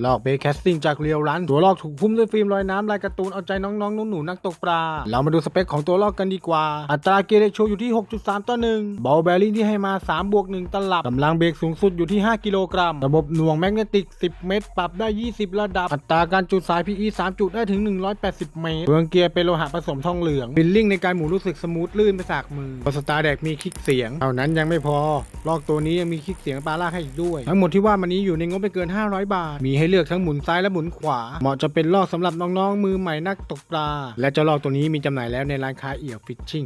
ลอกเบสแคสติ้งจากเรียวรันตัวลอกถูกหุ้มด้วยฟิล์มลอยน้ำลายการ์ตูนเอาใจน้องๆหนูๆนักตกปลาเรามาดูสเปคของตัวลอกกันดีกว่าอัตราเกียร์เรโชอยู่ที่ 6.3 ต่อ 1เบาแบริ่งที่ให้มา 3+1 ตลับกำลังเบรกสูงสุดอยู่ที่ 5 กิโลกรัมระบบหน่วงแมกเนติก 10 เมตรปรับได้ 20 ระดับอัตราการจุดสาย PE 3 จุดได้ถึง 180 เมตรเฟืองเกียร์เป็นโลหะผสมทองเหลืองฟิลลิ่งในการหมุนรู้สึกสมูทลื่นไปสากมือพอสตาร์แดกมีคลิกเสียงเท่านั้นยังไม่พอลอกตัวนี้ยังมีคลิกเสียงปลาลากให้อีกด้วยทั้งหมดที่ว่ามันนี้อยู่ในงบไม่เกิน500 บาทมีให้เลือกทั้งหมุนซ้ายและหมุนขวาเหมาะจะเป็นลอกสำหรับน้องๆมือใหม่นักตกปลาและเจ้าลอกตัวนี้มีจำหน่ายแล้วในร้านค้าเอี่ยวฟิชชิ่ง